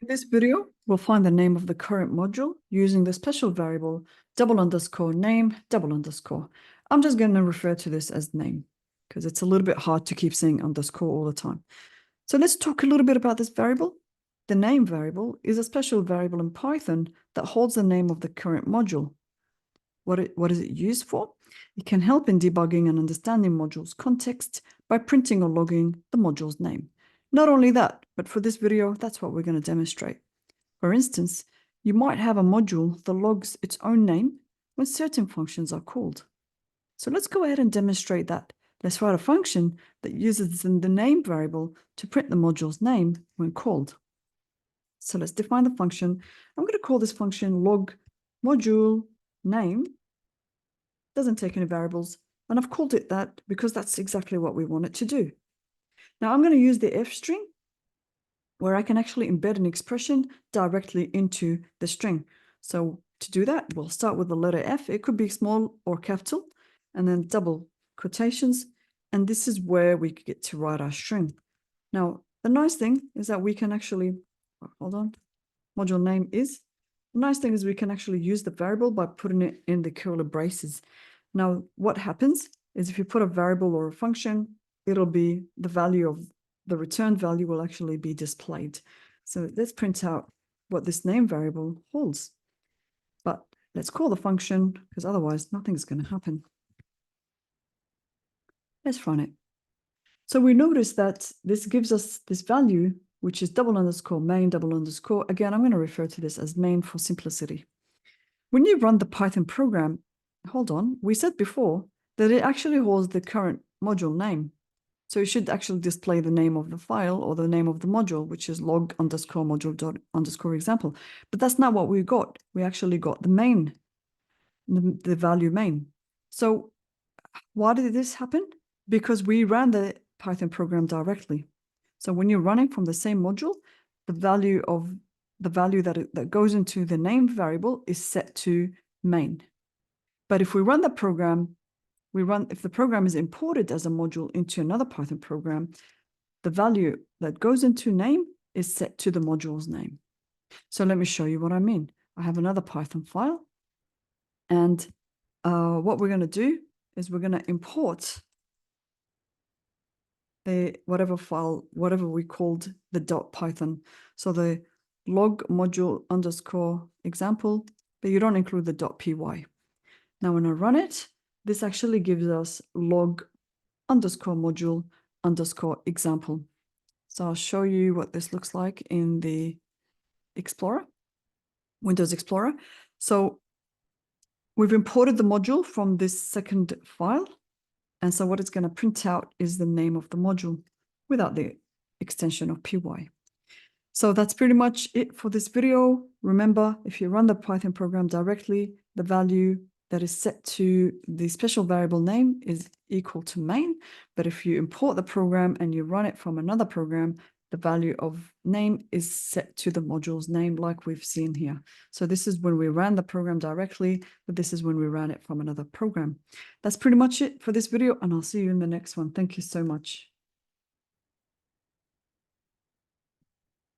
In this video, we'll find the name of the current module using the special variable _name _. I'm just going to refer to this as name because it's a little bit hard to keep saying underscore all the time. So let's talk a little bit about this variable. The name variable is a special variable in Python that holds the name of the current module. What is it used for? It can help in debugging and understanding modules' context by printing or logging the module's name. Not only that, but for this video, that's what we're going to demonstrate. For instance, you might have a module that logs its own name when certain functions are called. So let's go ahead and demonstrate that. Let's write a function that uses the name variable to print the module's name when called. So let's define the function. I'm going to call this function log module name. Doesn't take any variables. And I've called it that because that's exactly what we want it to do. Now I'm going to use the F string where I can actually embed an expression directly into the string. So to do that, we'll start with the letter F. It could be small or capital, and then double quotations. And this is where we get to write our string. Now, the nice thing is that we can actually, hold on, module name is. The nice thing is we can actually use the variable by putting it in the curly braces. Now, what happens is if you put a variable or a function, it'll be the value of the return value will actually be displayed. So let's print out what this name variable holds. But let's call the function because otherwise nothing's going to happen. Let's run it. So we notice that this gives us this value, which is _main_. Again, I'm going to refer to this as main for simplicity. When you run the Python program, hold on, we said before that it actually holds the current module name. So it should actually display the name of the file or the name of the module, which is log_module._example. But that's not what we got. We actually got the main, the value main. So why did this happen? Because we ran the Python program directly. So when you're running from the same module, the value that goes into the name variable is set to main. But if we run the program, if the program is imported as a module into another Python program, the value that goes into name is set to the module's name. So let me show you what I mean. I have another Python file, and what we're going to do is we're going to import the whatever file, whatever we called the .python. So the log module_example, but you don't include the .py. Now when I run it, this actually gives us log_module_example. So I'll show you what this looks like in the Explorer, Windows Explorer. So we've imported the module from this second file. And so what it's going to print out is the name of the module without the extension of py. So that's pretty much it for this video. Remember, if you run the Python program directly, the value that is set to the special variable name is equal to main. But if you import the program and you run it from another program, the value of name is set to the module's name like we've seen here. So this is when we ran the program directly, but this is when we ran it from another program. That's pretty much it for this video, and I'll see you in the next one. Thank you so much.